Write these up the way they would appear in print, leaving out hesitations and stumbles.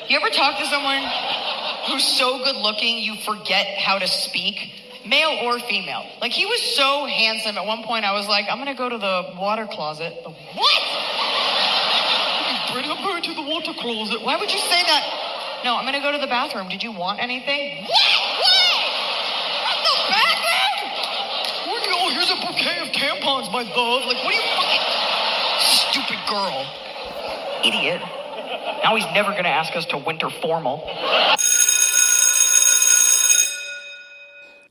You ever talk to someone who's so good looking you forget how to speak? Male or female. Like, he was so handsome. At one point, I was like, I'm going to go to the water closet. The what? Bring her to the water closet. Why would you say that? No, I'm going to go to the bathroom. Did you want anything? What? The bathroom? Oh, here's a bouquet of tampons, my love. Like, what are you fucking... Stupid girl. Idiot. Now he's never going to ask us to winter formal.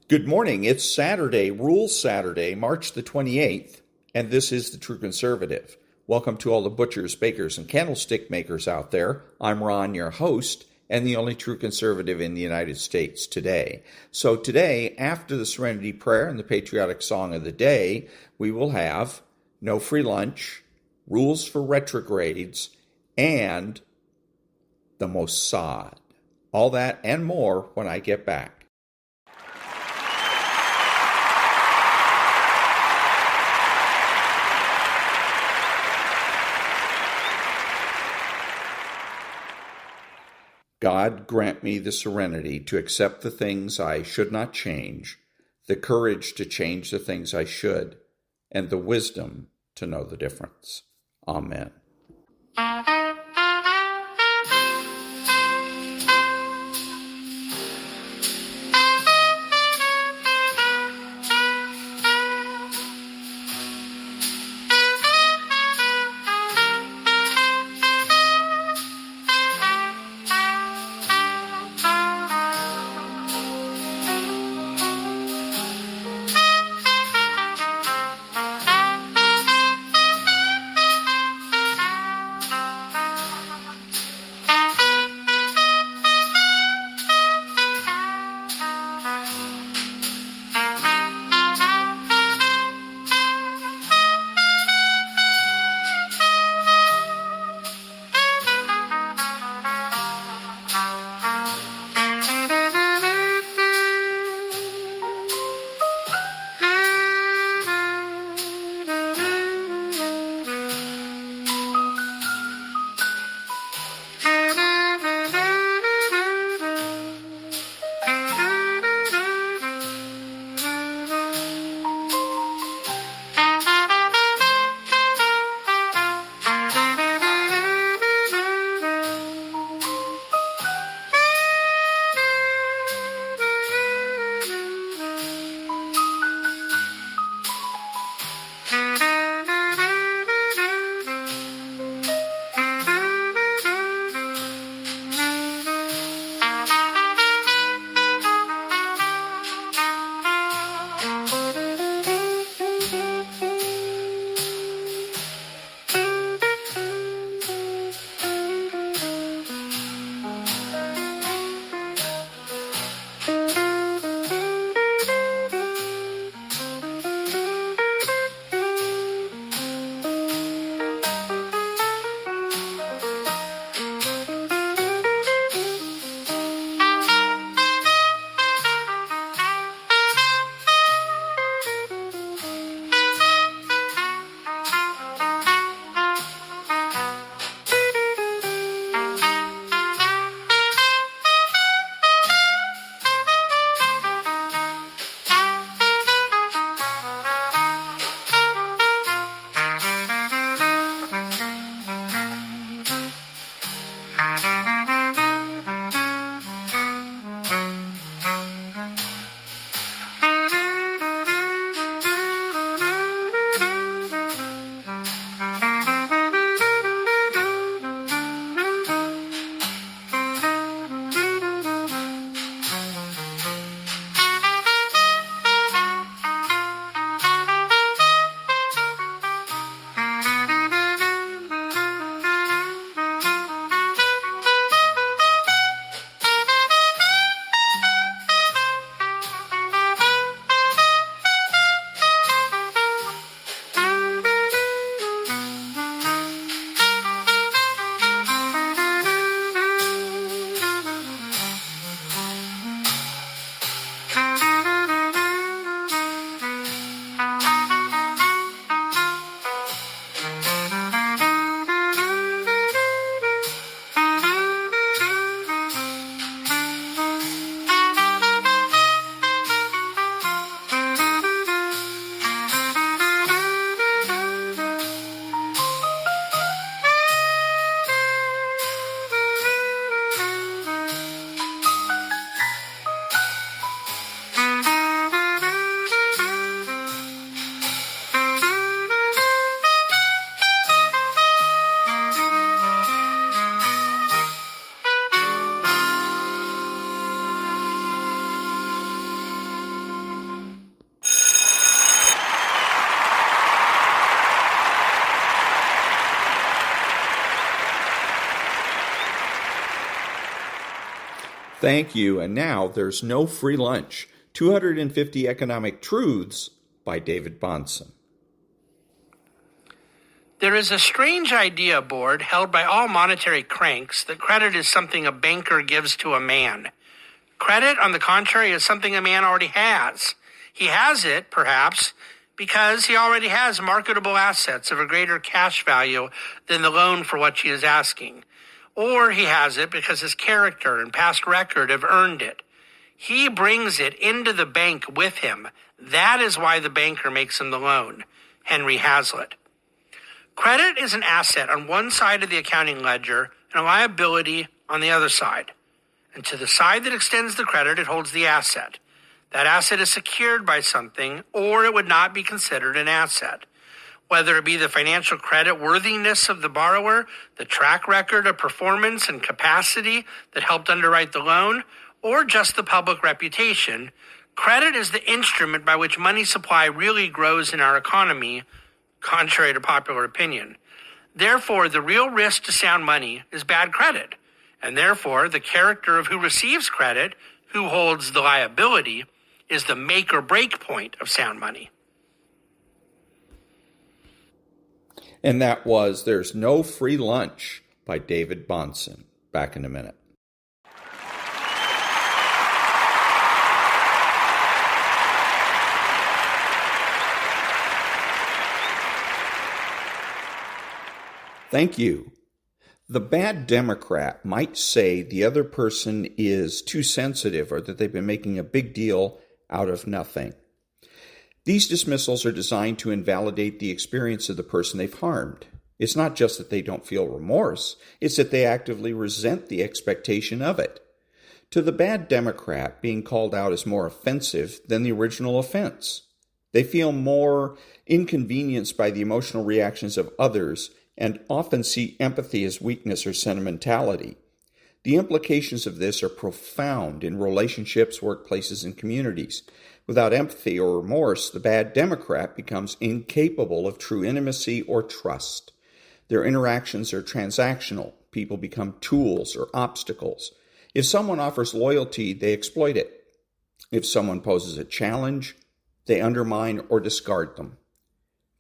Good morning. It's Saturday, Rules Saturday, March the 28th, and this is The True Conservative. Welcome to all the butchers, bakers, and candlestick makers out there. I'm Ron, your host, and the only true conservative in the United States today. So today, after the Serenity Prayer and the patriotic song of the day, we will have no free lunch, rules for retrogrades, and the Mossad. All that and more when I get back. God, grant me the serenity to accept the things I should not change, the courage to change the things I should, and the wisdom to know the difference. Amen. Thank you. And now there's no free lunch. 250 Economic Truths by David Bahnsen. There is a strange idea, Board, held by all monetary cranks that credit is something a banker gives to a man. Credit, on the contrary, is something a man already has. He has it, perhaps, because he already has marketable assets of a greater cash value than the loan for which he is asking. Or he has it because his character and past record have earned it. He brings it into the bank with him. That is why the banker makes him the loan. Henry Hazlitt. Credit is an asset on one side of the accounting ledger and a liability on the other side. And to the side that extends the credit, it holds the asset. That asset is secured by something, or it would not be considered an asset. Whether it be the financial credit worthiness of the borrower, the track record of performance and capacity that helped underwrite the loan, or just the public reputation, credit is the instrument by which money supply really grows in our economy, contrary to popular opinion. Therefore, the real risk to sound money is bad credit, and therefore the character of who receives credit, who holds the liability, is the make or break point of sound money. And that was There's No Free Lunch by David Bahnsen. Back in a minute. Thank you. The bad Democrat might say the other person is too sensitive or that they've been making a big deal out of nothing. These dismissals are designed to invalidate the experience of the person they've harmed. It's not just that they don't feel remorse, it's that they actively resent the expectation of it. To the bad Democrat, being called out is more offensive than the original offense. They feel more inconvenienced by the emotional reactions of others and often see empathy as weakness or sentimentality. The implications of this are profound in relationships, workplaces, and communities. Without empathy or remorse, the bad Democrat becomes incapable of true intimacy or trust. Their interactions are transactional. People become tools or obstacles. If someone offers loyalty, they exploit it. If someone poses a challenge, they undermine or discard them.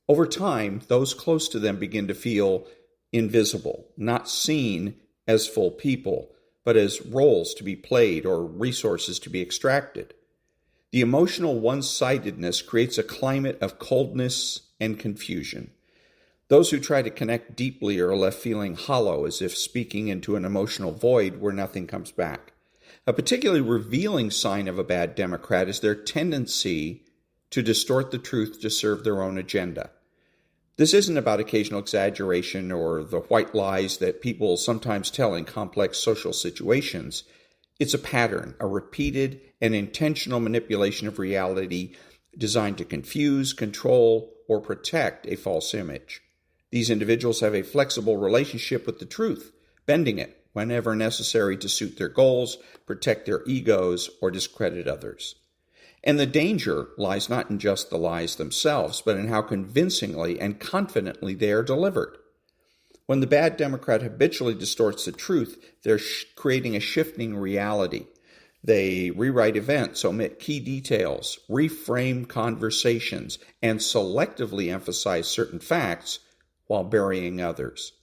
Over time, those close to them begin to feel invisible, not seen as full people, but as roles to be played or resources to be extracted. The emotional one-sidedness creates a climate of coldness and confusion. Those who try to connect deeply are left feeling hollow, as if speaking into an emotional void where nothing comes back. A particularly revealing sign of a bad Democrat is their tendency to distort the truth to serve their own agenda. This isn't about occasional exaggeration or the white lies that people sometimes tell in complex social situations. It's a pattern, a repeated and intentional manipulation of reality designed to confuse, control, or protect a false image. These individuals have a flexible relationship with the truth, bending it whenever necessary to suit their goals, protect their egos, or discredit others. And the danger lies not in just the lies themselves, but in how convincingly and confidently they are delivered. When the bad Democrat habitually distorts the truth, they're creating a shifting reality. They rewrite events, omit key details, reframe conversations, and selectively emphasize certain facts while burying others.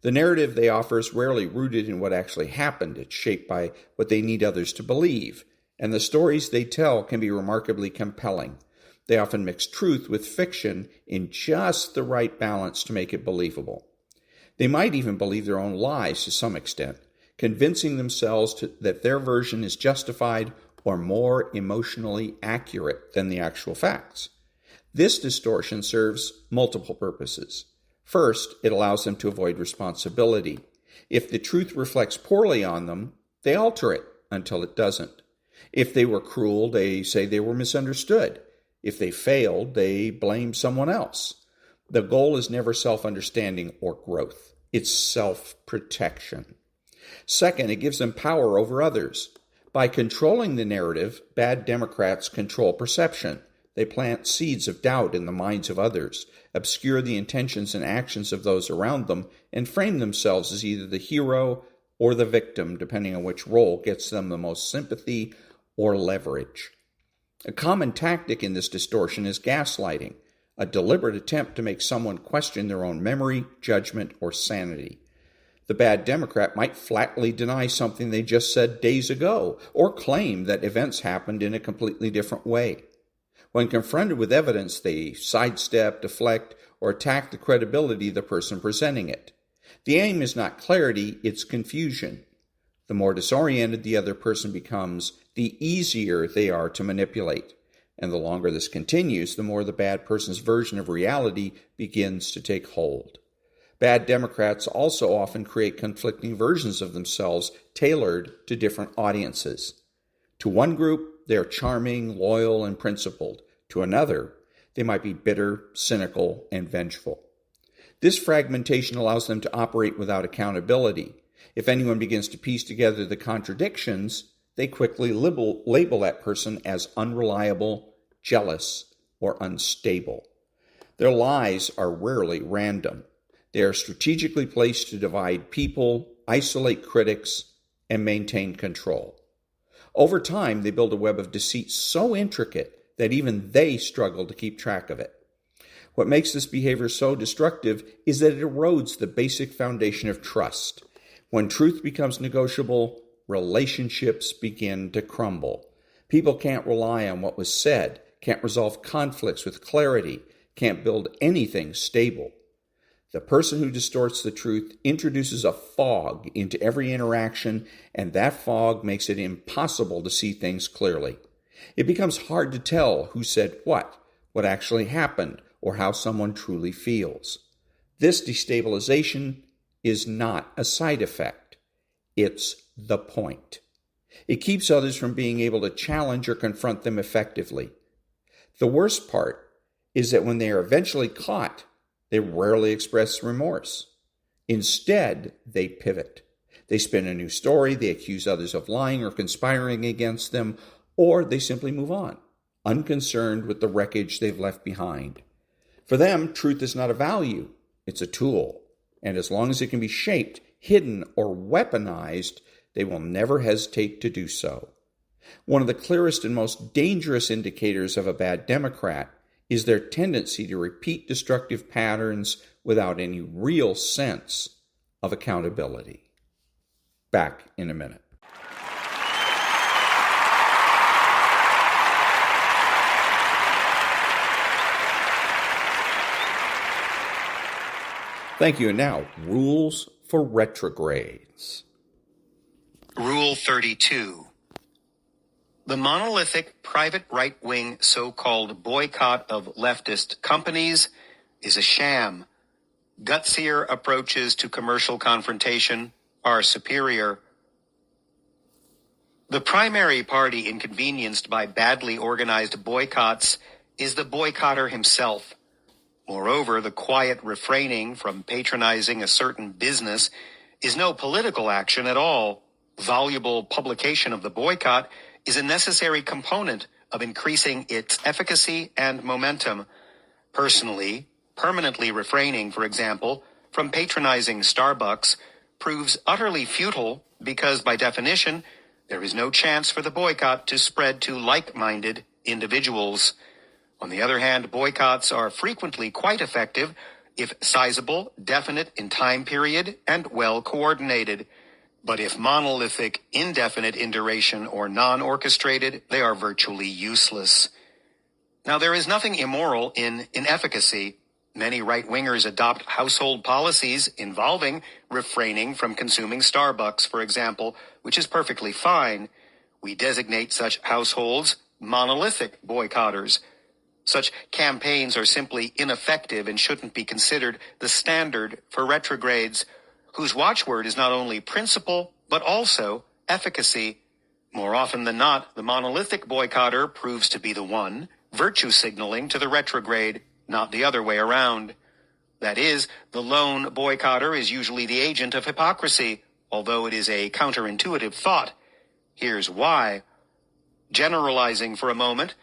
The narrative they offer is rarely rooted in what actually happened. It's shaped by what they need others to believe. And the stories they tell can be remarkably compelling. They often mix truth with fiction in just the right balance to make it believable. They might even believe their own lies to some extent, convincing themselves that their version is justified or more emotionally accurate than the actual facts. This distortion serves multiple purposes. First, it allows them to avoid responsibility. If the truth reflects poorly on them, they alter it until it doesn't. If they were cruel, they say they were misunderstood. If they failed, they blame someone else. The goal is never self-understanding or growth. It's self-protection. Second, it gives them power over others. By controlling the narrative, bad Democrats control perception. They plant seeds of doubt in the minds of others, obscure the intentions and actions of those around them, and frame themselves as either the hero or the victim, depending on which role gets them the most sympathy or leverage. A common tactic in this distortion is gaslighting, a deliberate attempt to make someone question their own memory, judgment, or sanity. The bad Democrat might flatly deny something they just said days ago, or claim that events happened in a completely different way. When confronted with evidence, they sidestep, deflect, or attack the credibility of the person presenting it. The aim is not clarity, it's confusion. The more disoriented the other person becomes, the easier they are to manipulate. And the longer this continues, the more the bad person's version of reality begins to take hold. Bad Democrats also often create conflicting versions of themselves tailored to different audiences. To one group, they are charming, loyal, and principled. To another, they might be bitter, cynical, and vengeful. This fragmentation allows them to operate without accountability. If anyone begins to piece together the contradictions, they quickly label that person as unreliable, jealous, or unstable. Their lies are rarely random. They are strategically placed to divide people, isolate critics, and maintain control. Over time, they build a web of deceit so intricate that even they struggle to keep track of it. What makes this behavior so destructive is that it erodes the basic foundation of trust. When truth becomes negotiable, relationships begin to crumble. People can't rely on what was said, can't resolve conflicts with clarity, can't build anything stable. The person who distorts the truth introduces a fog into every interaction, and that fog makes it impossible to see things clearly. It becomes hard to tell who said what actually happened, or how someone truly feels. This destabilization is not a side effect. It's the point. It keeps others from being able to challenge or confront them effectively. The worst part is that when they are eventually caught, they rarely express remorse. Instead, they pivot. They spin a new story, they accuse others of lying or conspiring against them, or they simply move on, unconcerned with the wreckage they've left behind. For them, truth is not a value, it's a tool. And as long as it can be shaped, hidden, or weaponized, they will never hesitate to do so. One of the clearest and most dangerous indicators of a bad Democrat is their tendency to repeat destructive patterns without any real sense of accountability. Back in a minute. Thank you. And now, rules for retrogrades. Rule 32. The monolithic private right-wing so-called boycott of leftist companies is a sham. Gutsier approaches to commercial confrontation are superior. The primary party inconvenienced by badly organized boycotts is the boycotter himself. Moreover, the quiet refraining from patronizing a certain business is no political action at all. Voluble publication of the boycott is a necessary component of increasing its efficacy and momentum. Personally, permanently refraining, for example, from patronizing Starbucks proves utterly futile because, by definition, there is no chance for the boycott to spread to like-minded individuals. On the other hand, boycotts are frequently quite effective if sizable, definite in time period, and well coordinated. But if monolithic, indefinite in duration, or non-orchestrated, they are virtually useless. Now, there is nothing immoral in inefficacy. Many right-wingers adopt household policies involving refraining from consuming Starbucks, for example, which is perfectly fine. We designate such households monolithic boycotters. Such campaigns are simply ineffective and shouldn't be considered the standard for retrogrades, whose watchword is not only principle, but also efficacy. More often than not, the monolithic boycotter proves to be the one, virtue signaling to the retrograde, not the other way around. That is, the lone boycotter is usually the agent of hypocrisy, although it is a counterintuitive thought. Here's why. Generalizing for a moment,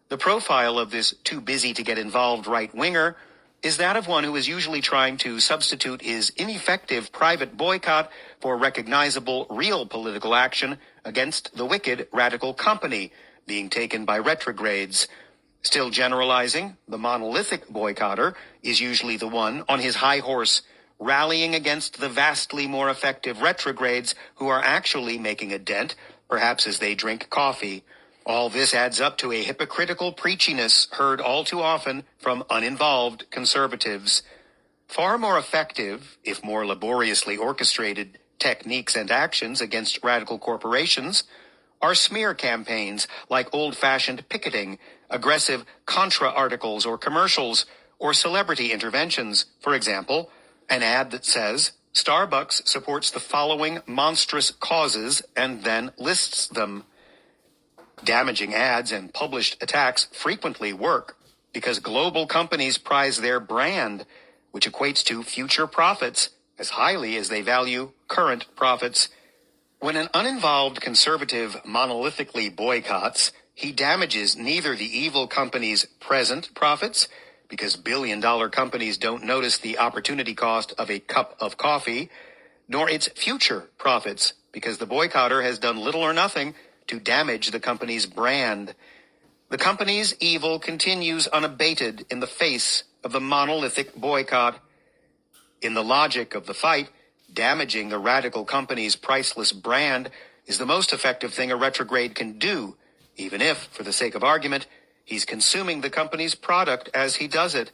the profile of this too-busy-to-get-involved right-winger is that of one who is usually trying to substitute his ineffective private boycott for recognizable real political action against the wicked radical company being taken by retrogrades. Still generalizing, the monolithic boycotter is usually the one on his high horse, rallying against the vastly more effective retrogrades who are actually making a dent, perhaps as they drink coffee. All this adds up to a hypocritical preachiness heard all too often from uninvolved conservatives. Far more effective, if more laboriously orchestrated, techniques and actions against radical corporations are smear campaigns like old-fashioned picketing, aggressive contra articles or commercials, or celebrity interventions. For example, an ad that says, Starbucks supports the following monstrous causes, and then lists them. Damaging ads and published attacks frequently work because global companies prize their brand, which equates to future profits as highly as they value current profits. When an uninvolved conservative monolithically boycotts, he damages neither the evil company's present profits, because billion-dollar companies don't notice the opportunity cost of a cup of coffee, nor its future profits, because the boycotter has done little or nothing to damage the company's brand. The company's evil continues unabated in the face of the monolithic boycott. In the logic of the fight, damaging the radical company's priceless brand is the most effective thing a retrograde can do, even if, for the sake of argument, he's consuming the company's product as he does it.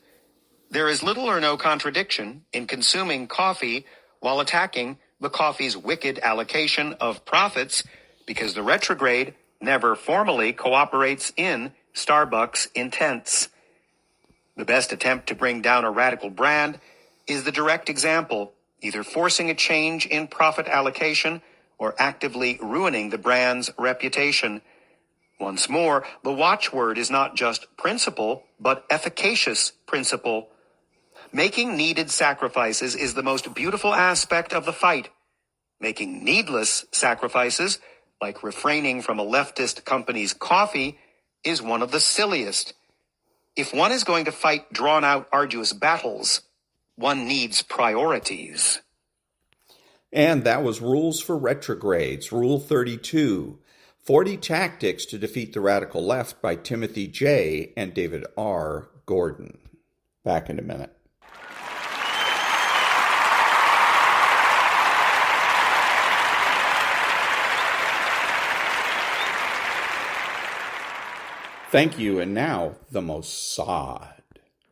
There is little or no contradiction in consuming coffee while attacking the coffee's wicked allocation of profits, because the retrograde never formally cooperates in Starbucks' intents. The best attempt to bring down a radical brand is the direct example, either forcing a change in profit allocation or actively ruining the brand's reputation. Once more, the watchword is not just principle, but efficacious principle. Making needed sacrifices is the most beautiful aspect of the fight. Making needless sacrifices, like refraining from a leftist company's coffee, is one of the silliest. If one is going to fight drawn-out, arduous battles, one needs priorities. And that was Rules for Retrogrades, Rule 32, 40 Tactics to Defeat the Radical Left by Timothy J. and David R. Gordon. Back in a minute. Thank you, and now, the Mossad.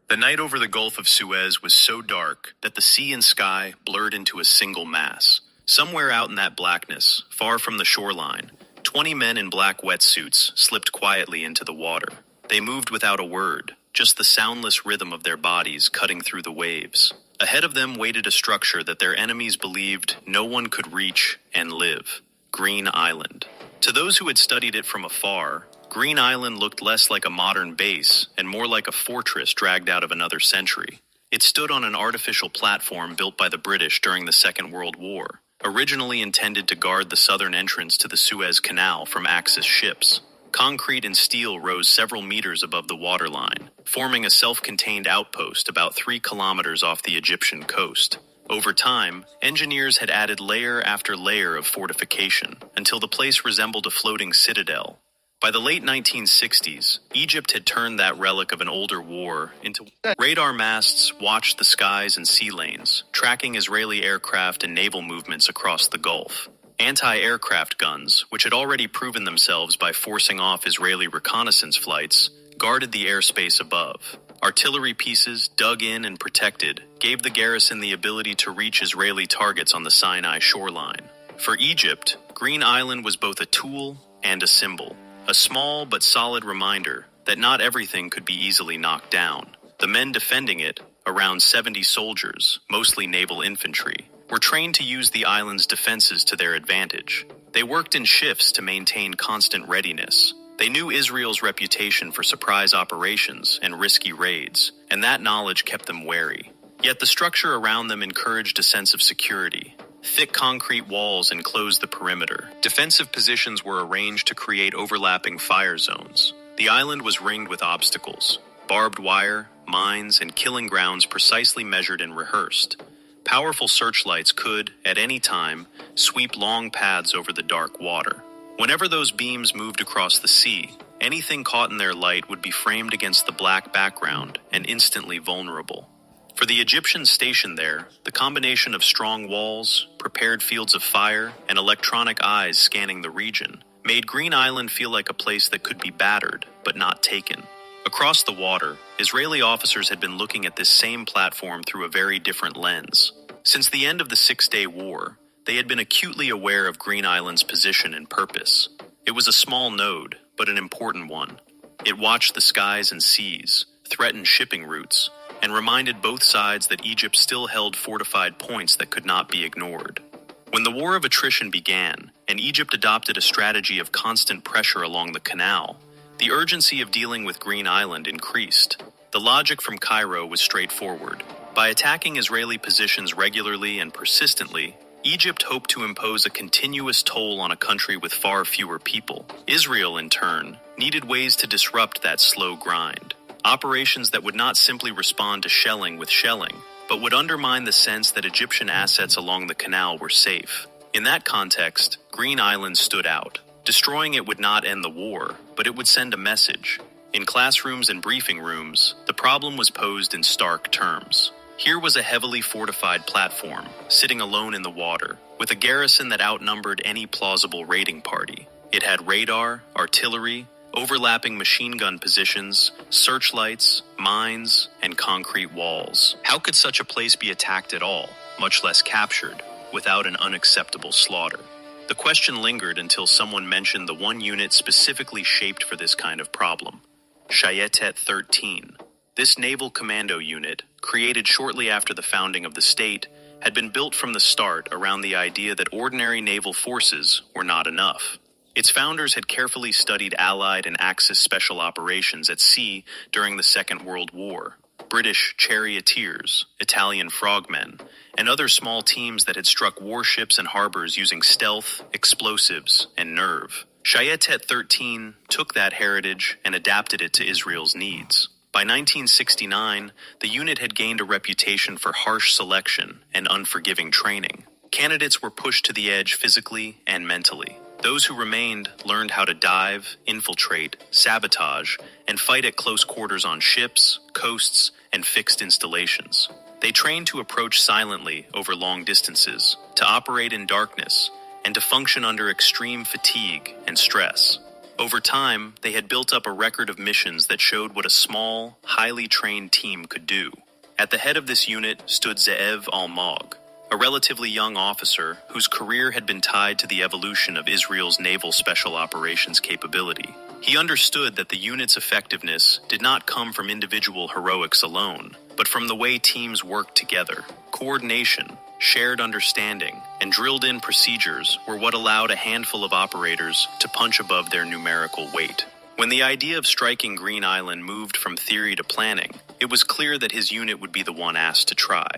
The night over the Gulf of Suez was so dark that the sea and sky blurred into a single mass. Somewhere out in that blackness, far from the shoreline, 20 men in black wetsuits slipped quietly into the water. They moved without a word, just the soundless rhythm of their bodies cutting through the waves. Ahead of them waited a structure that their enemies believed no one could reach and live: Green Island. To those who had studied it from afar, Green Island looked less like a modern base and more like a fortress dragged out of another century. It stood on an artificial platform built by the British during the Second World War, originally intended to guard the southern entrance to the Suez Canal from Axis ships. Concrete and steel rose several meters above the waterline, forming a self-contained outpost about 3 kilometers off the Egyptian coast. Over time, engineers had added layer after layer of fortification until the place resembled a floating citadel. By the late 1960s, Egypt had turned that relic of an older war into radar masts watched the skies and sea lanes, tracking Israeli aircraft and naval movements across the Gulf. Anti-aircraft guns, which had already proven themselves by forcing off Israeli reconnaissance flights, guarded the airspace above. Artillery pieces, dug in and protected, gave the garrison the ability to reach Israeli targets on the Sinai shoreline. For Egypt, Green Island was both a tool and a symbol. A small but solid reminder that not everything could be easily knocked down. The men defending it, around 70 soldiers, mostly naval infantry, were trained to use the island's defenses to their advantage. They worked in shifts to maintain constant readiness. They knew Israel's reputation for surprise operations and risky raids, and that knowledge kept them wary. Yet the structure around them encouraged a sense of security. Thick concrete walls enclosed the perimeter. Defensive positions were arranged to create overlapping fire zones. The island was ringed with obstacles: barbed wire, mines, and killing grounds precisely measured and rehearsed. Powerful searchlights could, at any time, sweep long paths over the dark water. Whenever those beams moved across the sea, anything caught in their light would be framed against the black background and instantly vulnerable. For the Egyptians stationed there, the combination of strong walls, prepared fields of fire, and electronic eyes scanning the region made Green Island feel like a place that could be battered, but not taken. Across the water, Israeli officers had been looking at this same platform through a very different lens. Since the end of the Six-Day War, they had been acutely aware of Green Island's position and purpose. It was a small node, but an important one. It watched the skies and seas, threatened shipping routes, and reminded both sides that Egypt still held fortified points that could not be ignored. When the War of Attrition began, and Egypt adopted a strategy of constant pressure along the canal, the urgency of dealing with Green Island increased. The logic from Cairo was straightforward. By attacking Israeli positions regularly and persistently, Egypt hoped to impose a continuous toll on a country with far fewer people. Israel, in turn, needed ways to disrupt that slow grind. Operations that would not simply respond to shelling with shelling, but would undermine the sense that Egyptian assets along the canal were safe. In that context, Green Island stood out. Destroying it would not end the war, but it would send a message. In classrooms and briefing rooms, the problem was posed in stark terms. Here was a heavily fortified platform, sitting alone in the water, with a garrison that outnumbered any plausible raiding party. It had radar, artillery, overlapping machine gun positions, searchlights, mines, and concrete walls. How could such a place be attacked at all, much less captured, without an unacceptable slaughter? The question lingered until someone mentioned the one unit specifically shaped for this kind of problem, Shayetet 13. This naval commando unit, created shortly after the founding of the state, had been built from the start around the idea that ordinary naval forces were not enough. Its founders had carefully studied Allied and Axis special operations at sea during the Second World War, British charioteers, Italian frogmen, and other small teams that had struck warships and harbors using stealth, explosives, and nerve. Shayetet 13 took that heritage and adapted it to Israel's needs. By 1969, the unit had gained a reputation for harsh selection and unforgiving training. Candidates were pushed to the edge physically and mentally. Those who remained learned how to dive, infiltrate, sabotage, and fight at close quarters on ships, coasts, and fixed installations. They trained to approach silently over long distances, to operate in darkness, and to function under extreme fatigue and stress. Over time, they had built up a record of missions that showed what a small, highly trained team could do. At the head of this unit stood Ze'ev Almog, a relatively young officer whose career had been tied to the evolution of Israel's naval special operations capability. He understood that the unit's effectiveness did not come from individual heroics alone, but from the way teams worked together. Coordination, shared understanding, and drilled-in procedures were what allowed a handful of operators to punch above their numerical weight. When the idea of striking Green Island moved from theory to planning, it was clear that his unit would be the one asked to try.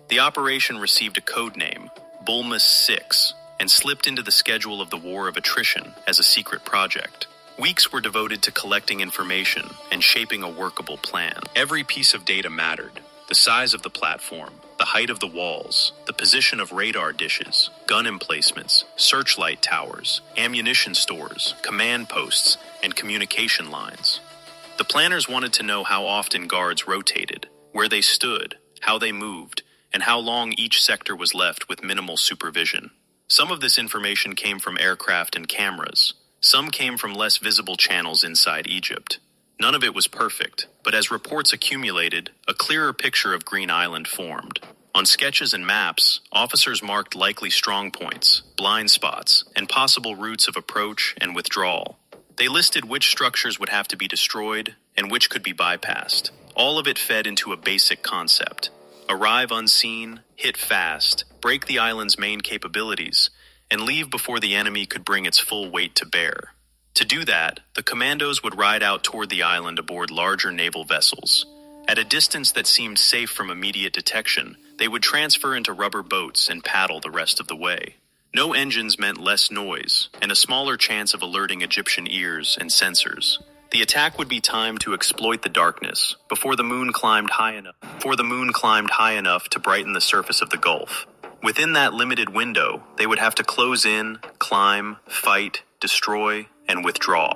The operation received a code name, Bulmus 6, and slipped into the schedule of the War of Attrition as a secret project. Weeks were devoted to collecting information and shaping a workable plan. Every piece of data mattered. The size of the platform, the height of the walls, the position of radar dishes, gun emplacements, searchlight towers, ammunition stores, command posts, and communication lines. The planners wanted to know how often guards rotated, where they stood, how they moved, and how long each sector was left with minimal supervision. Some of this information came from aircraft and cameras. Some came from less visible channels inside Egypt. None of it was perfect, but as reports accumulated, a clearer picture of Green Island formed. On sketches and maps, officers marked likely strong points, blind spots, and possible routes of approach and withdrawal. They listed which structures would have to be destroyed and which could be bypassed. All of it fed into a basic concept: arrive unseen, hit fast, break the island's main capabilities, and leave before the enemy could bring its full weight to bear. To do that, the commandos would ride out toward the island aboard larger naval vessels. At a distance that seemed safe from immediate detection, they would transfer into rubber boats and paddle the rest of the way. No engines meant less noise, and a smaller chance of alerting Egyptian ears and sensors. The attack would be timed to exploit the darkness before the moon climbed high enough to brighten the surface of the Gulf. Within that limited window, they would have to close in, climb, fight, destroy, and withdraw.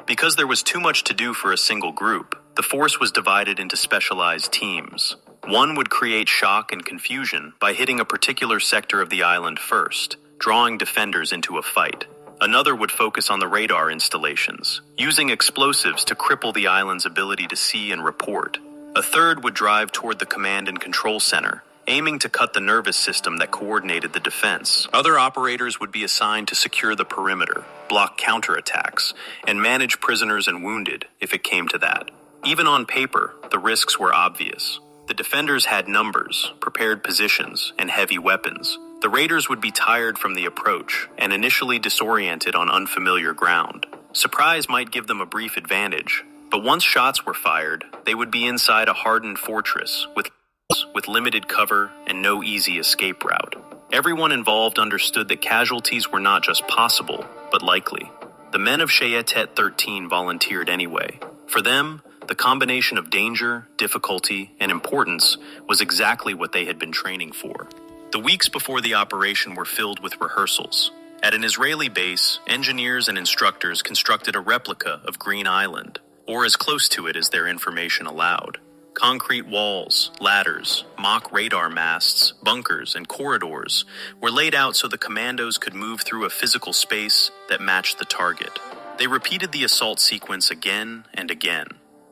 Because there was too much to do for a single group, the force was divided into specialized teams. One would create shock and confusion by hitting a particular sector of the island first, drawing defenders into a fight. Another would focus on the radar installations, using explosives to cripple the island's ability to see and report. A third would drive toward the command and control center, aiming to cut the nervous system that coordinated the defense. Other operators would be assigned to secure the perimeter, block counterattacks, and manage prisoners and wounded if it came to that. Even on paper, the risks were obvious. The defenders had numbers, prepared positions, and heavy weapons. The raiders would be tired from the approach and initially disoriented on unfamiliar ground. Surprise might give them a brief advantage, but once shots were fired, they would be inside a hardened fortress with limited cover and no easy escape route. Everyone involved understood that casualties were not just possible, but likely. The men of Shayetet 13 volunteered anyway. For them, the combination of danger, difficulty, and importance was exactly what they had been training for. The weeks before the operation were filled with rehearsals. At an Israeli base, engineers and instructors constructed a replica of Green Island, or as close to it as their information allowed. Concrete walls, ladders, mock radar masts, bunkers, and corridors were laid out so the commandos could move through a physical space that matched the target. They repeated the assault sequence again and again.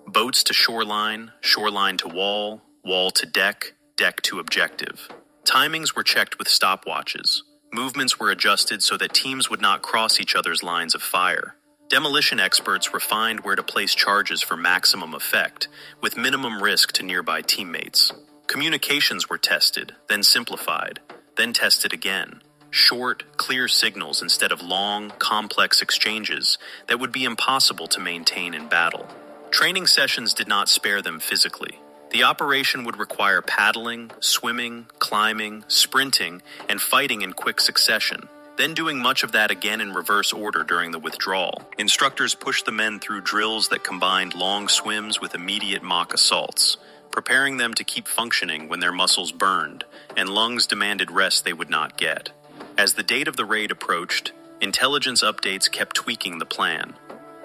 Boats to shoreline, shoreline to wall, wall to deck, deck to objective. Timings were checked with stopwatches. Movements were adjusted so that teams would not cross each other's lines of fire. Demolition experts refined where to place charges for maximum effect, with minimum risk to nearby teammates. Communications were tested, then simplified, then tested again. Short, clear signals instead of long, complex exchanges that would be impossible to maintain in battle. Training sessions did not spare them physically. The operation would require paddling, swimming, climbing, sprinting, and fighting in quick succession, then doing much of that again in reverse order during the withdrawal. Instructors pushed the men through drills that combined long swims with immediate mock assaults, preparing them to keep functioning when their muscles burned and lungs demanded rest they would not get. As the date of the raid approached, intelligence updates kept tweaking the plan.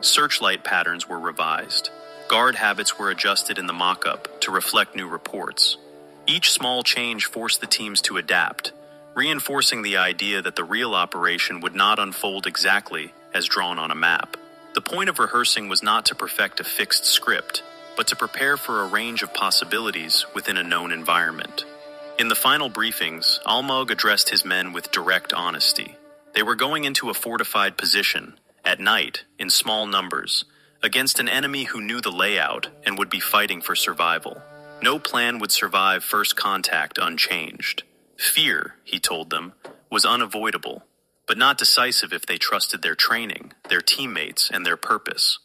Searchlight patterns were revised. Guard habits were adjusted in the mock-up to reflect new reports. Each small change forced the teams to adapt, reinforcing the idea that the real operation would not unfold exactly as drawn on a map. The point of rehearsing was not to perfect a fixed script, but to prepare for a range of possibilities within a known environment. In the final briefings, Almog addressed his men with direct honesty. They were going into a fortified position, at night, in small numbers, against an enemy who knew the layout and would be fighting for survival. No plan would survive first contact unchanged. Fear, he told them, was unavoidable, but not decisive if they trusted their training, their teammates, and their purpose.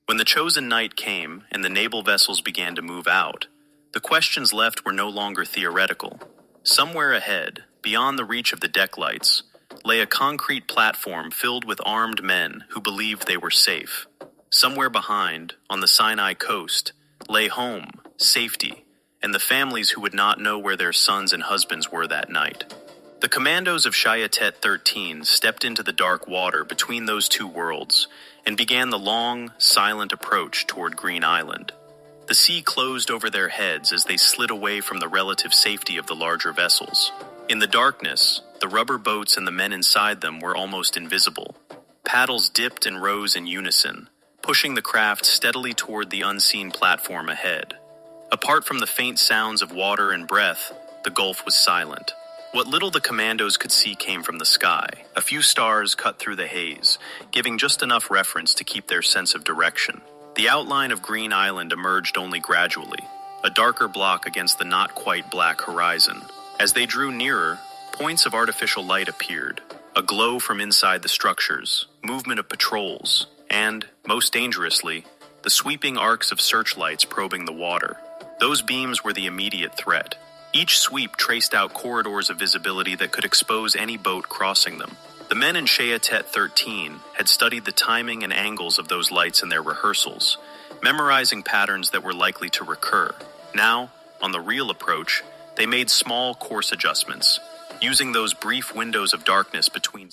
When the chosen night came and the naval vessels began to move out, the questions left were no longer theoretical. Somewhere ahead, beyond the reach of the deck lights, lay a concrete platform filled with armed men who believed they were safe. Somewhere behind, on the Sinai coast, lay home, safety, and the families who would not know where their sons and husbands were that night. The commandos of Shayetet 13 stepped into the dark water between those two worlds and began the long, silent approach toward Green Island. The sea closed over their heads as they slid away from the relative safety of the larger vessels. In the darkness, the rubber boats and the men inside them were almost invisible. Paddles dipped and rose in unison, pushing the craft steadily toward the unseen platform ahead. Apart from the faint sounds of water and breath, the Gulf was silent. What little the commandos could see came from the sky. A few stars cut through the haze, giving just enough reference to keep their sense of direction. The outline of Green Island emerged only gradually, a darker block against the not-quite black horizon. As they drew nearer, points of artificial light appeared, a glow from inside the structures, movement of patrols, and, most dangerously, the sweeping arcs of searchlights probing the water. Those beams were the immediate threat. Each sweep traced out corridors of visibility that could expose any boat crossing them. The men in Sheatet 13 had studied the timing and angles of those lights in their rehearsals, memorizing patterns that were likely to recur. Now, on the real approach, they made small course adjustments, using those brief windows of darkness between.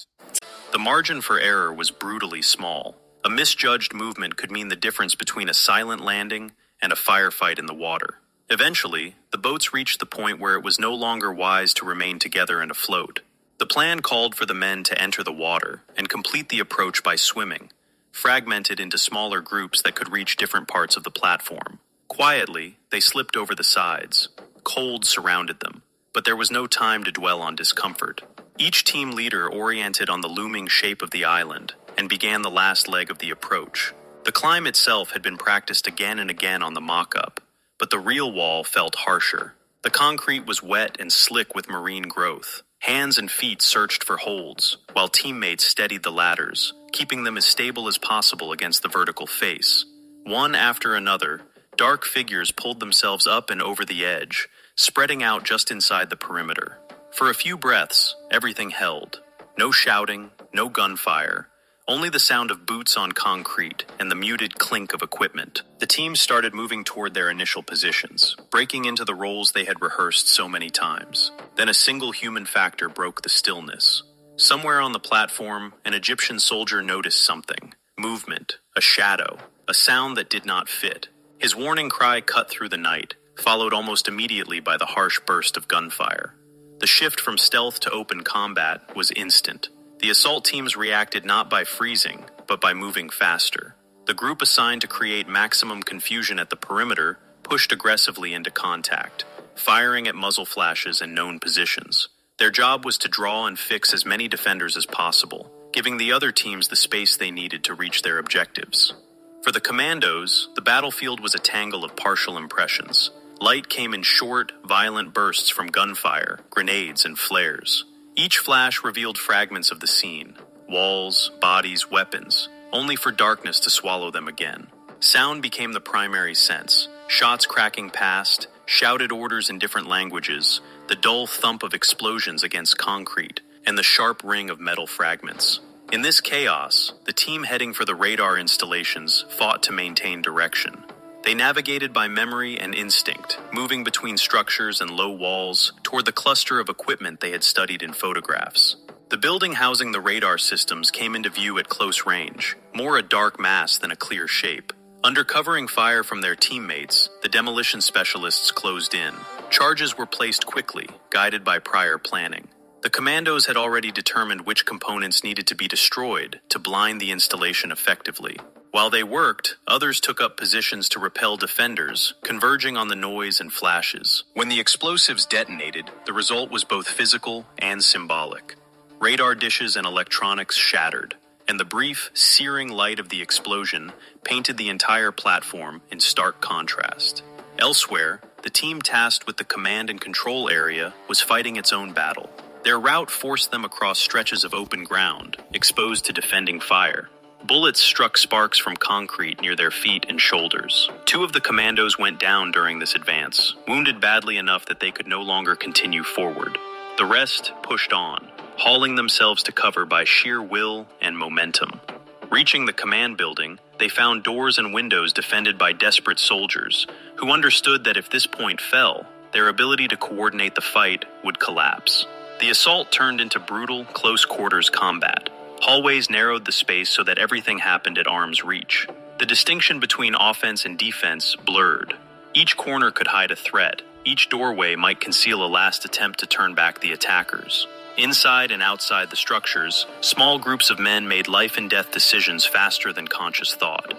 The margin for error was brutally small. A misjudged movement could mean the difference between a silent landing and a firefight in the water. Eventually, the boats reached the point where it was no longer wise to remain together and afloat. The plan called for the men to enter the water and complete the approach by swimming, fragmented into smaller groups that could reach different parts of the platform. Quietly, they slipped over the sides. Cold surrounded them, but there was no time to dwell on discomfort. Each team leader oriented on the looming shape of the island and began the last leg of the approach. The climb itself had been practiced again and again on the mock-up, but the real wall felt harsher. The concrete was wet and slick with marine growth. Hands and feet searched for holds, while teammates steadied the ladders, keeping them as stable as possible against the vertical face. One after another, dark figures pulled themselves up and over the edge, spreading out just inside the perimeter. For a few breaths, everything held. No shouting, no gunfire, only the sound of boots on concrete and the muted clink of equipment. The team started moving toward their initial positions, breaking into the roles they had rehearsed so many times. Then a single human factor broke the stillness. Somewhere on the platform, an Egyptian soldier noticed something. Movement, a shadow, a sound that did not fit. His warning cry cut through the night, followed almost immediately by the harsh burst of gunfire. The shift from stealth to open combat was instant. The assault teams reacted not by freezing, but by moving faster. The group assigned to create maximum confusion at the perimeter pushed aggressively into contact, firing at muzzle flashes in known positions. Their job was to draw and fix as many defenders as possible, giving the other teams the space they needed to reach their objectives. For the commandos, the battlefield was a tangle of partial impressions. Light came in short, violent bursts from gunfire, grenades, and flares. Each flash revealed fragments of the scene, walls, bodies, weapons, only for darkness to swallow them again. Sound became the primary sense, shots cracking past, shouted orders in different languages, the dull thump of explosions against concrete, and the sharp ring of metal fragments. In this chaos, the team heading for the radar installations fought to maintain direction. They navigated by memory and instinct, moving between structures and low walls toward the cluster of equipment they had studied in photographs. The building housing the radar systems came into view at close range, more a dark mass than a clear shape. Under covering fire from their teammates, the demolition specialists closed in. Charges were placed quickly, guided by prior planning. The commandos had already determined which components needed to be destroyed to blind the installation effectively. While they worked, others took up positions to repel defenders, converging on the noise and flashes. When the explosives detonated, the result was both physical and symbolic. Radar dishes and electronics shattered, and the brief, searing light of the explosion painted the entire platform in stark contrast. Elsewhere, the team tasked with the command and control area was fighting its own battle. Their route forced them across stretches of open ground, exposed to defending fire. Bullets struck sparks from concrete near their feet and shoulders. Two of the commandos went down during this advance, wounded badly enough that they could no longer continue forward. The rest pushed on, hauling themselves to cover by sheer will and momentum. Reaching the command building, they found doors and windows defended by desperate soldiers, who understood that if this point fell, their ability to coordinate the fight would collapse. The assault turned into brutal, close-quarters combat. Hallways narrowed the space so that everything happened at arm's reach. The distinction between offense and defense blurred. Each corner could hide a threat. Each doorway might conceal a last attempt to turn back the attackers. Inside and outside the structures, small groups of men made life-and-death decisions faster than conscious thought.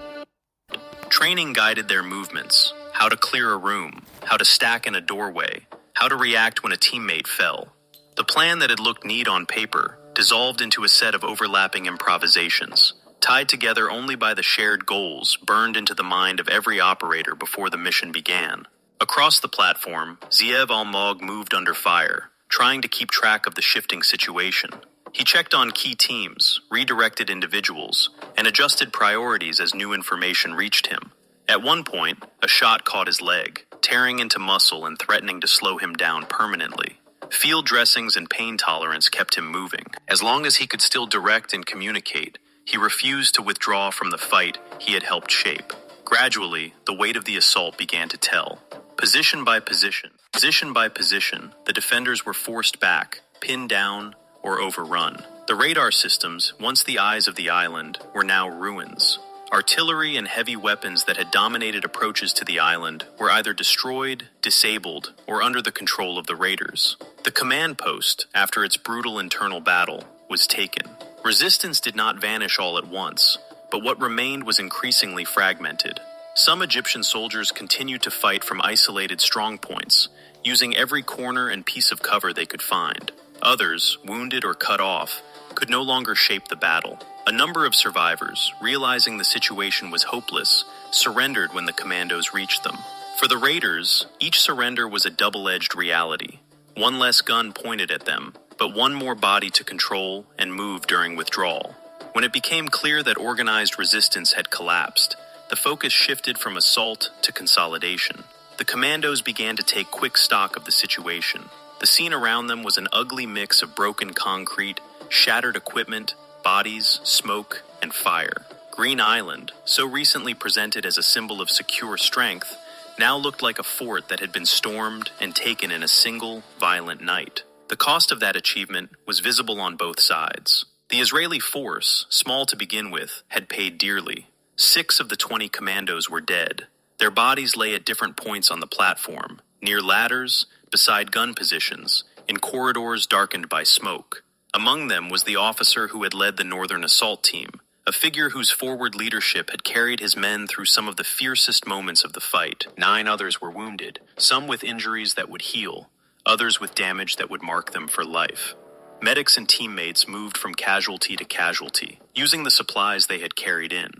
Training guided their movements, how to clear a room, how to stack in a doorway, how to react when a teammate fell. The plan that had looked neat on paper dissolved into a set of overlapping improvisations, tied together only by the shared goals burned into the mind of every operator before the mission began. Across the platform, Ziev Almog moved under fire, trying to keep track of the shifting situation. He checked on key teams, redirected individuals, and adjusted priorities as new information reached him. At one point, a shot caught his leg, tearing into muscle and threatening to slow him down permanently. Field dressings and pain tolerance kept him moving. As long as he could still direct and communicate, he refused to withdraw from the fight he had helped shape. Gradually, the weight of the assault began to tell. Position by position, the defenders were forced back, pinned down, or overrun. The radar systems, once the eyes of the island, were now ruins. Artillery and heavy weapons that had dominated approaches to the island were either destroyed, disabled, or under the control of the raiders. The command post, after its brutal internal battle, was taken. Resistance did not vanish all at once, but what remained was increasingly fragmented. Some Egyptian soldiers continued to fight from isolated strongpoints, using every corner and piece of cover they could find. Others, wounded or cut off, could no longer shape the battle. A number of survivors, realizing the situation was hopeless, surrendered when the commandos reached them. For the raiders, each surrender was a double-edged reality. One less gun pointed at them, but one more body to control and move during withdrawal. When it became clear that organized resistance had collapsed, the focus shifted from assault to consolidation. The commandos began to take quick stock of the situation. The scene around them was an ugly mix of broken concrete, shattered equipment, bodies, smoke, and fire. Green Island, so recently presented as a symbol of secure strength, now looked like a fort that had been stormed and taken in a single, violent night. The cost of that achievement was visible on both sides. The Israeli force, small to begin with, had paid dearly. 6 of the 20 commandos were dead. Their bodies lay at different points on the platform, near ladders, beside gun positions, in corridors darkened by smoke. Among them was the officer who had led the Northern Assault Team, a figure whose forward leadership had carried his men through some of the fiercest moments of the fight. 9 others were wounded, some with injuries that would heal, others with damage that would mark them for life. Medics and teammates moved from casualty to casualty, using the supplies they had carried in.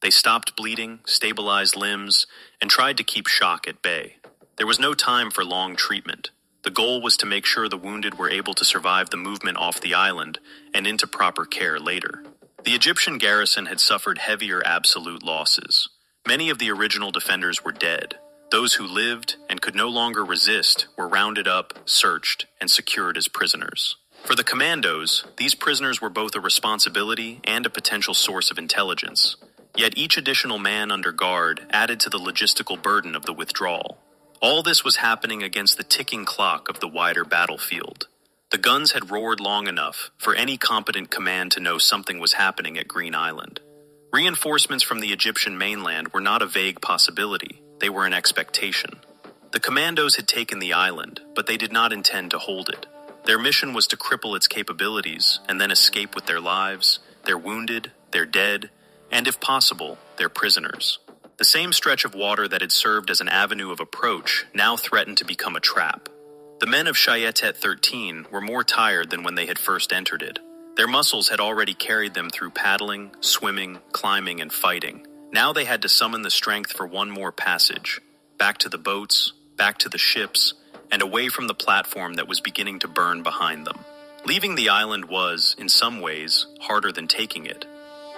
They stopped bleeding, stabilized limbs, and tried to keep shock at bay. There was no time for long treatment. The goal was to make sure the wounded were able to survive the movement off the island and into proper care later. The Egyptian garrison had suffered heavier absolute losses. Many of the original defenders were dead. Those who lived and could no longer resist were rounded up, searched, and secured as prisoners. For the commandos, these prisoners were both a responsibility and a potential source of intelligence. Yet each additional man under guard added to the logistical burden of the withdrawal. All this was happening against the ticking clock of the wider battlefield. The guns had roared long enough for any competent command to know something was happening at Green Island. Reinforcements from the Egyptian mainland were not a vague possibility, they were an expectation. The commandos had taken the island, but they did not intend to hold it. Their mission was to cripple its capabilities and then escape with their lives, their wounded, their dead, and if possible, their prisoners. The same stretch of water that had served as an avenue of approach now threatened to become a trap. The men of Shayetet 13 were more tired than when they had first entered it. Their muscles had already carried them through paddling, swimming, climbing, and fighting. Now they had to summon the strength for one more passage, back to the boats, back to the ships, and away from the platform that was beginning to burn behind them. Leaving the island was, in some ways, harder than taking it.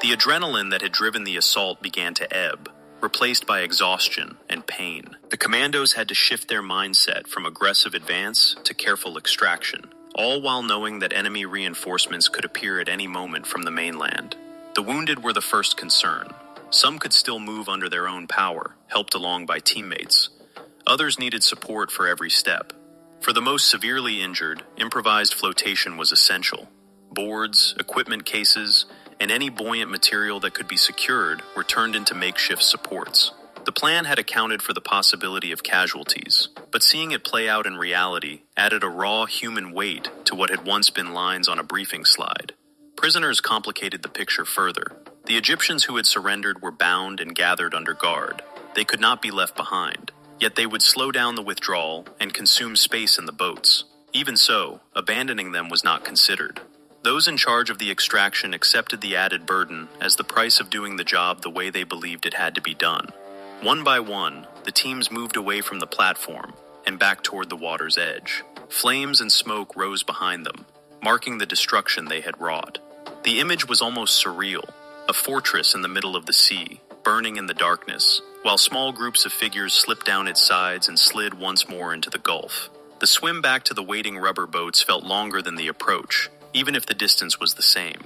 The adrenaline that had driven the assault began to ebb, replaced by exhaustion and pain. The commandos had to shift their mindset from aggressive advance to careful extraction, all while knowing that enemy reinforcements could appear at any moment from the mainland. The wounded were the first concern. Some could still move under their own power, helped along by teammates. Others needed support for every step. For the most severely injured, improvised flotation was essential. Boards, equipment cases, and any buoyant material that could be secured were turned into makeshift supports. The plan had accounted for the possibility of casualties, but seeing it play out in reality added a raw human weight to what had once been lines on a briefing slide. Prisoners complicated the picture further. The Egyptians who had surrendered were bound and gathered under guard. They could not be left behind, yet they would slow down the withdrawal and consume space in the boats. Even so, abandoning them was not considered. Those in charge of the extraction accepted the added burden as the price of doing the job the way they believed it had to be done. One by one, the teams moved away from the platform and back toward the water's edge. Flames and smoke rose behind them, marking the destruction they had wrought. The image was almost surreal, a fortress in the middle of the sea, burning in the darkness, while small groups of figures slipped down its sides and slid once more into the gulf. The swim back to the waiting rubber boats felt longer than the approach, even if the distance was the same.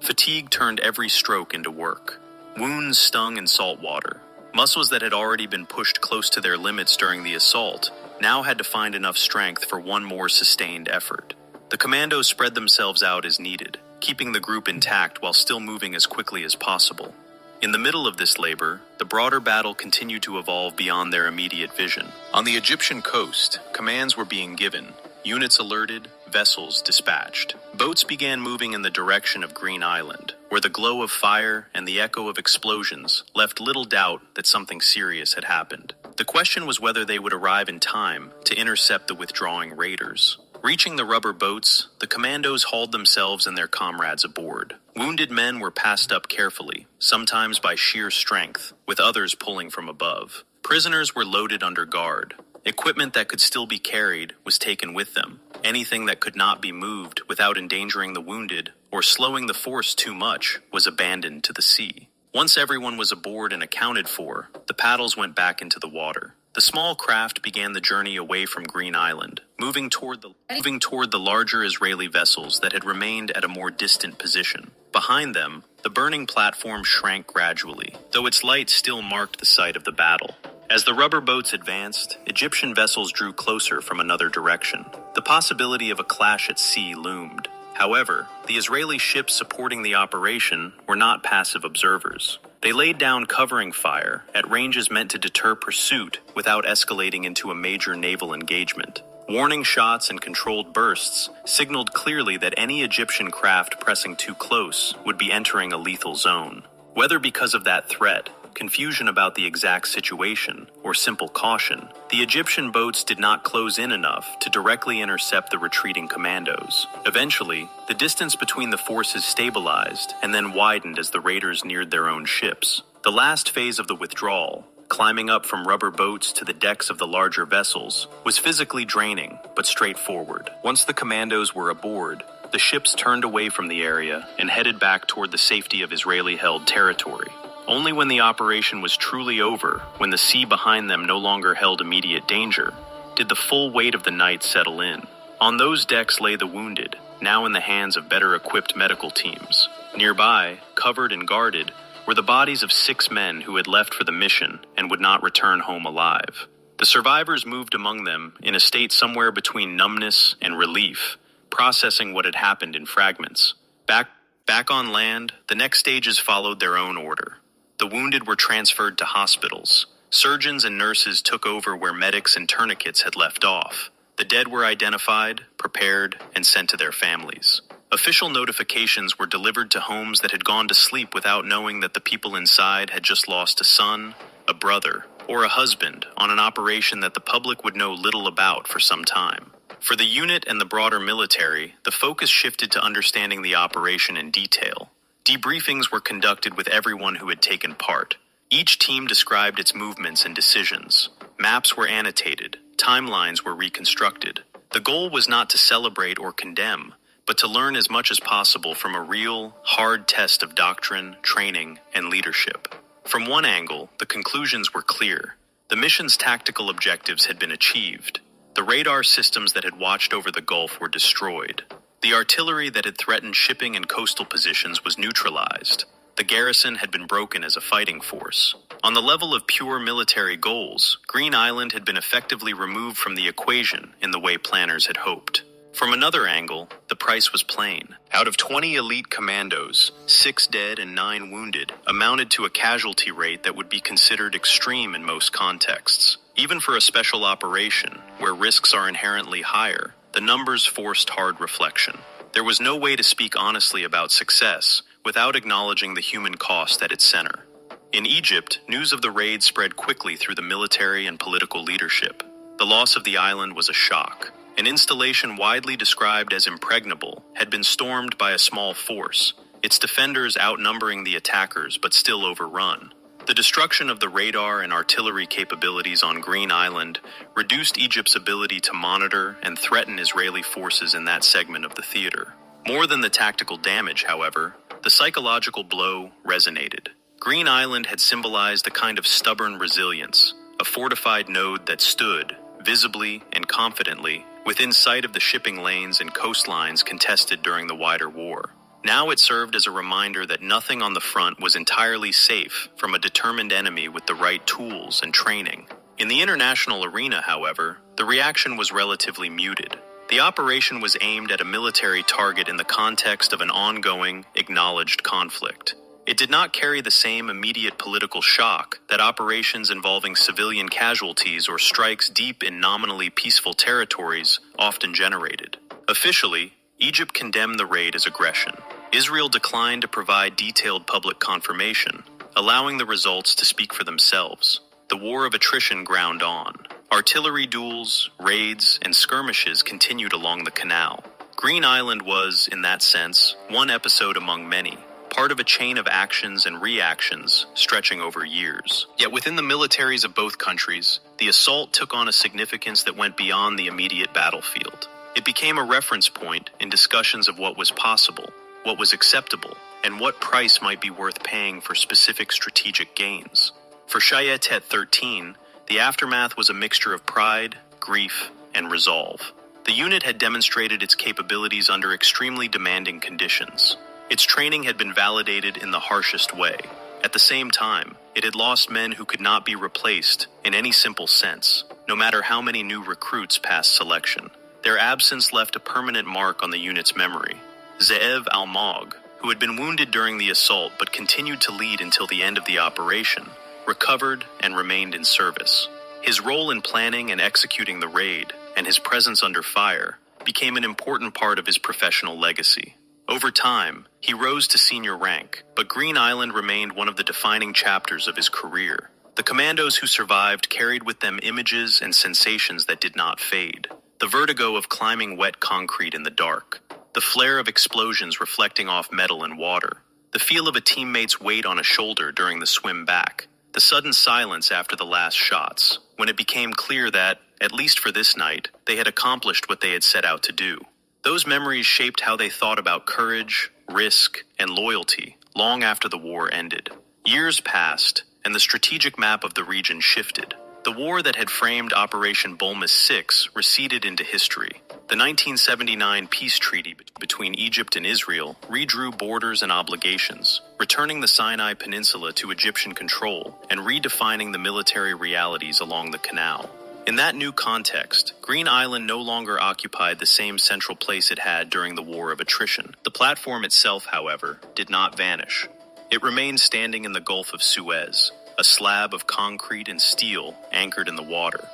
Fatigue turned every stroke into work. Wounds stung in salt water. Muscles that had already been pushed close to their limits during the assault now had to find enough strength for one more sustained effort. The commandos spread themselves out as needed, keeping the group intact while still moving as quickly as possible. In the middle of this labor, the broader battle continued to evolve beyond their immediate vision. On the Egyptian coast, commands were being given, units alerted, vessels dispatched. Boats began moving in the direction of Green Island, where the glow of fire and the echo of explosions left little doubt that something serious had happened. The question was whether they would arrive in time to intercept the withdrawing raiders. Reaching the rubber boats, the commandos hauled themselves and their comrades aboard. Wounded men were passed up carefully, sometimes by sheer strength, with others pulling from above. Prisoners were loaded under guard. Equipment that could still be carried was taken with them. Anything that could not be moved without endangering the wounded or slowing the force too much was abandoned to the sea. Once everyone was aboard and accounted for, the paddles went back into the water. The small craft began the journey away from Green Island, moving toward the larger Israeli vessels that had remained at a more distant position. Behind them, the burning platform shrank gradually, though its light still marked the site of the battle. As the rubber boats advanced, Egyptian vessels drew closer from another direction. The possibility of a clash at sea loomed. However, the Israeli ships supporting the operation were not passive observers. They laid down covering fire at ranges meant to deter pursuit without escalating into a major naval engagement. Warning shots and controlled bursts signaled clearly that any Egyptian craft pressing too close would be entering a lethal zone. Whether because of that threat, confusion about the exact situation, or simple caution, the Egyptian boats did not close in enough to directly intercept the retreating commandos. Eventually, the distance between the forces stabilized and then widened as the raiders neared their own ships. The last phase of the withdrawal, climbing up from rubber boats to the decks of the larger vessels, was physically draining but straightforward. Once the commandos were aboard, the ships turned away from the area and headed back toward the safety of Israeli-held territory. Only when the operation was truly over, when the sea behind them no longer held immediate danger, did the full weight of the night settle in. On those decks lay the wounded, now in the hands of better-equipped medical teams. Nearby, covered and guarded, were the bodies of 6 men who had left for the mission and would not return home alive. The survivors moved among them in a state somewhere between numbness and relief, processing what had happened in fragments. Back on land, the next stages followed their own order. The wounded were transferred to hospitals. Surgeons and nurses took over where medics and tourniquets had left off. The dead were identified, prepared, and sent to their families. Official notifications were delivered to homes that had gone to sleep without knowing that the people inside had just lost a son, a brother, or a husband on an operation that the public would know little about for some time. For the unit and the broader military, the focus shifted to understanding the operation in detail. Debriefings were conducted with everyone who had taken part. Each team described its movements and decisions. Maps were annotated. Timelines were reconstructed. The goal was not to celebrate or condemn, but to learn as much as possible from a real, hard test of doctrine, training, and leadership. From one angle, the conclusions were clear. The mission's tactical objectives had been achieved. The radar systems that had watched over the Gulf were destroyed. The artillery that had threatened shipping and coastal positions was neutralized. The garrison had been broken as a fighting force. On the level of pure military goals, Green Island had been effectively removed from the equation in the way planners had hoped. From another angle, the price was plain. Out of 20 elite commandos, 6 dead and 9 wounded amounted to a casualty rate that would be considered extreme in most contexts. Even for a special operation, where risks are inherently higher, the numbers forced hard reflection. There was no way to speak honestly about success without acknowledging the human cost at its center. In Egypt, news of the raid spread quickly through the military and political leadership. The loss of the island was a shock. An installation widely described as impregnable had been stormed by a small force, its defenders outnumbering the attackers but still overrun. The destruction of the radar and artillery capabilities on Green Island reduced Egypt's ability to monitor and threaten Israeli forces in that segment of the theater. More than the tactical damage, however, the psychological blow resonated. Green Island had symbolized a kind of stubborn resilience, a fortified node that stood, visibly and confidently, within sight of the shipping lanes and coastlines contested during the wider war. Now it served as a reminder that nothing on the front was entirely safe from a determined enemy with the right tools and training. In the international arena, however, the reaction was relatively muted. The operation was aimed at a military target in the context of an ongoing, acknowledged conflict. It did not carry the same immediate political shock that operations involving civilian casualties or strikes deep in nominally peaceful territories often generated. Officially, Egypt condemned the raid as aggression. Israel declined to provide detailed public confirmation, allowing the results to speak for themselves. The war of attrition ground on. Artillery duels, raids, and skirmishes continued along the canal. Green Island was, in that sense, one episode among many, part of a chain of actions and reactions stretching over years. Yet within the militaries of both countries, the assault took on a significance that went beyond the immediate battlefield. It became a reference point in discussions of what was possible, what was acceptable, and what price might be worth paying for specific strategic gains. For Shayetet 13, the aftermath was a mixture of pride, grief, and resolve. The unit had demonstrated its capabilities under extremely demanding conditions. Its training had been validated in the harshest way. At the same time, it had lost men who could not be replaced in any simple sense, no matter how many new recruits passed selection. Their absence left a permanent mark on the unit's memory. Ze'ev Almog, who had been wounded during the assault but continued to lead until the end of the operation, recovered and remained in service. His role in planning and executing the raid, and his presence under fire, became an important part of his professional legacy. Over time, he rose to senior rank, but Green Island remained one of the defining chapters of his career. The commandos who survived carried with them images and sensations that did not fade. The vertigo of climbing wet concrete in the dark, the flare of explosions reflecting off metal and water, the feel of a teammate's weight on a shoulder during the swim back, the sudden silence after the last shots, when it became clear that, at least for this night, they had accomplished what they had set out to do. Those memories shaped how they thought about courage, risk, and loyalty long after the war ended. Years passed, and the strategic map of the region shifted. The war that had framed Operation Bulmus 6 receded into history. The 1979 peace treaty between Egypt and Israel redrew borders and obligations, returning the Sinai Peninsula to Egyptian control and redefining the military realities along the canal. In that new context, Green Island no longer occupied the same central place it had during the War of Attrition. The platform itself, however, did not vanish. It remained standing in the Gulf of Suez, a slab of concrete and steel anchored in the water.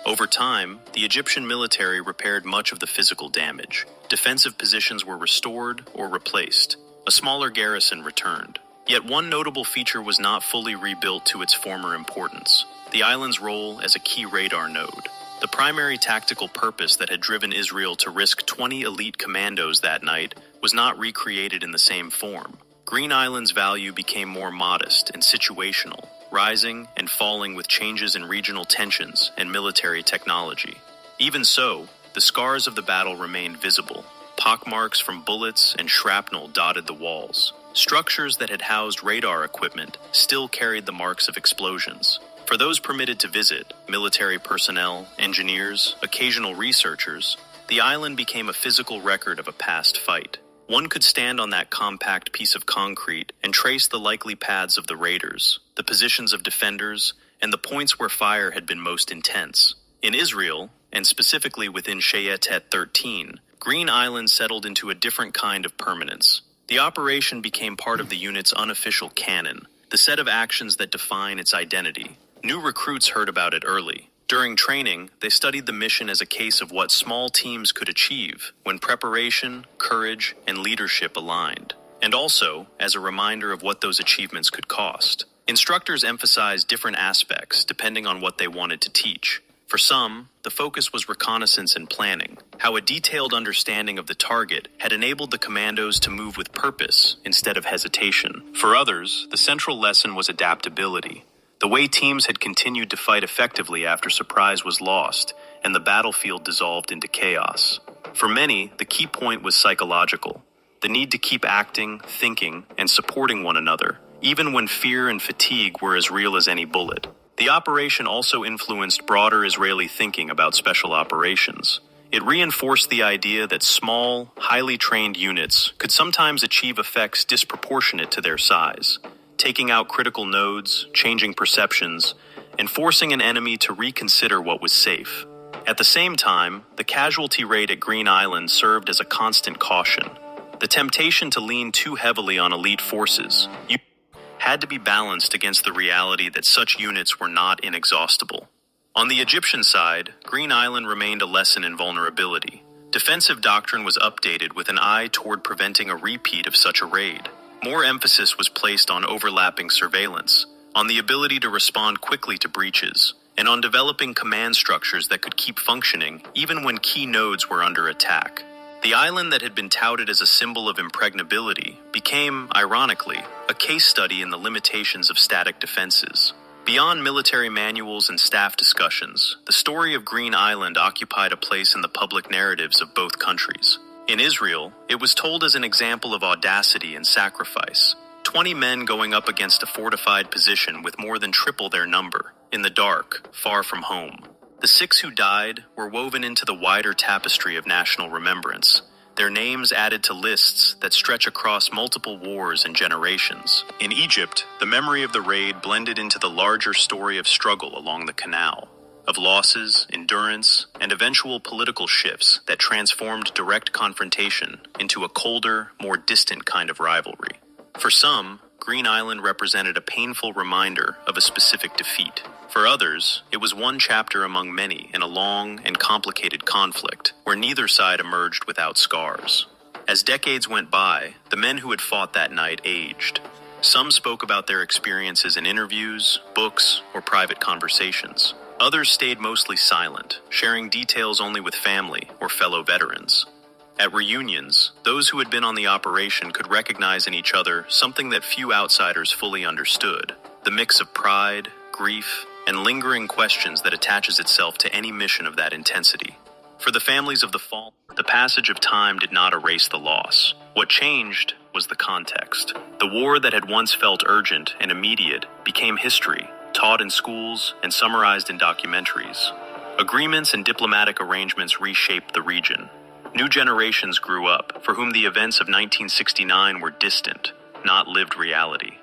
Over time, the Egyptian military repaired much of the physical damage. Defensive positions were restored or replaced. A smaller garrison returned. Yet one notable feature was not fully rebuilt to its former importance: the island's role as a key radar node. The primary tactical purpose that had driven Israel to risk 20 elite commandos that night was not recreated in the same form. Green Island's value became more modest and situational, rising and falling with changes in regional tensions and military technology. Even so, the scars of the battle remained visible. Pockmarks from bullets and shrapnel dotted the walls. Structures that had housed radar equipment still carried the marks of explosions. For those permitted to visit, military personnel, engineers, occasional researchers, the island became a physical record of a past fight. One could stand on that compact piece of concrete and trace the likely paths of the raiders, the positions of defenders, and the points where fire had been most intense. In Israel, and specifically within Shayetet 13, Green Island settled into a different kind of permanence. The operation became part of the unit's unofficial canon, the set of actions that define its identity. New recruits heard about it early. During training, they studied the mission as a case of what small teams could achieve when preparation, courage, and leadership aligned, and also as a reminder of what those achievements could cost. Instructors emphasized different aspects depending on what they wanted to teach. For some, the focus was reconnaissance and planning, how a detailed understanding of the target had enabled the commandos to move with purpose instead of hesitation. For others, the central lesson was adaptability, the way teams had continued to fight effectively after surprise was lost and the battlefield dissolved into chaos. For many, the key point was psychological, the need to keep acting, thinking, and supporting one another, even when fear and fatigue were as real as any bullet. The operation also influenced broader Israeli thinking about special operations. It reinforced the idea that small, highly trained units could sometimes achieve effects disproportionate to their size, taking out critical nodes, changing perceptions, and forcing an enemy to reconsider what was safe. At the same time, the casualty rate at Green Island served as a constant caution. The temptation to lean too heavily on elite forces had to be balanced against the reality that such units were not inexhaustible. On the Egyptian side, Green Island remained a lesson in vulnerability. Defensive doctrine was updated with an eye toward preventing a repeat of such a raid. More emphasis was placed on overlapping surveillance, on the ability to respond quickly to breaches, and on developing command structures that could keep functioning even when key nodes were under attack. The island that had been touted as a symbol of impregnability became, ironically, a case study in the limitations of static defenses. Beyond military manuals and staff discussions, the story of Green Island occupied a place in the public narratives of both countries. In Israel, it was told as an example of audacity and sacrifice. 20 men going up against a fortified position with more than triple their number, in the dark, far from home. The 6 who died were woven into the wider tapestry of national remembrance, their names added to lists that stretch across multiple wars and generations. In Egypt, the memory of the raid blended into the larger story of struggle along the canal, of losses, endurance, and eventual political shifts that transformed direct confrontation into a colder, more distant kind of rivalry. For some, Green Island represented a painful reminder of a specific defeat. For others, it was one chapter among many in a long and complicated conflict where neither side emerged without scars. As decades went by, the men who had fought that night aged. Some spoke about their experiences in interviews, books, or private conversations. Others stayed mostly silent, sharing details only with family or fellow veterans. At reunions, those who had been on the operation could recognize in each other something that few outsiders fully understood: the mix of pride, grief, and lingering questions that attaches itself to any mission of that intensity. For the families of the fallen, the passage of time did not erase the loss. What changed was the context. The war that had once felt urgent and immediate became history, taught in schools and summarized in documentaries. Agreements and diplomatic arrangements reshaped the region. New generations grew up, for whom the events of 1969 were distant, not lived reality.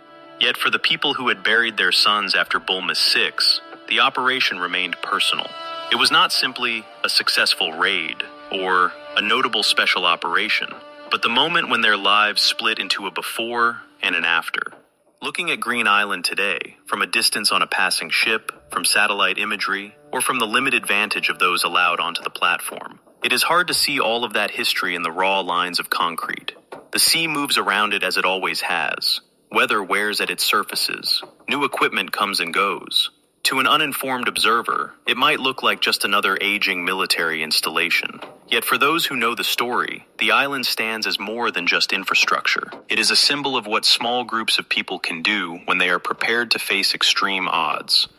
Yet for the people who had buried their sons after Bulmas 6, the operation remained personal. It was not simply a successful raid or a notable special operation, but the moment when their lives split into a before and an after. Looking at Green Island today, from a distance on a passing ship, from satellite imagery, or from the limited vantage of those allowed onto the platform, it is hard to see all of that history in the raw lines of concrete. The sea moves around it as it always has. Weather wears at its surfaces. New equipment comes and goes. To an uninformed observer, it might look like just another aging military installation. Yet for those who know the story, the island stands as more than just infrastructure. It is a symbol of what small groups of people can do when they are prepared to face extreme odds.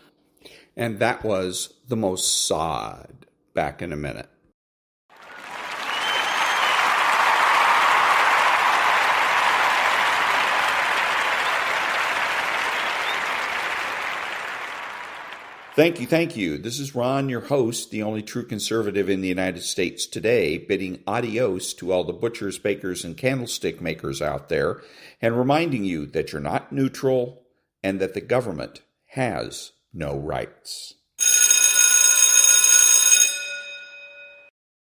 And that was the Mossad. Back in a minute. Thank you. This is Ron, your host, the only true conservative in the United States today, bidding adios to all the butchers, bakers, and candlestick makers out there, and reminding you that you're not neutral and that the government has no rights.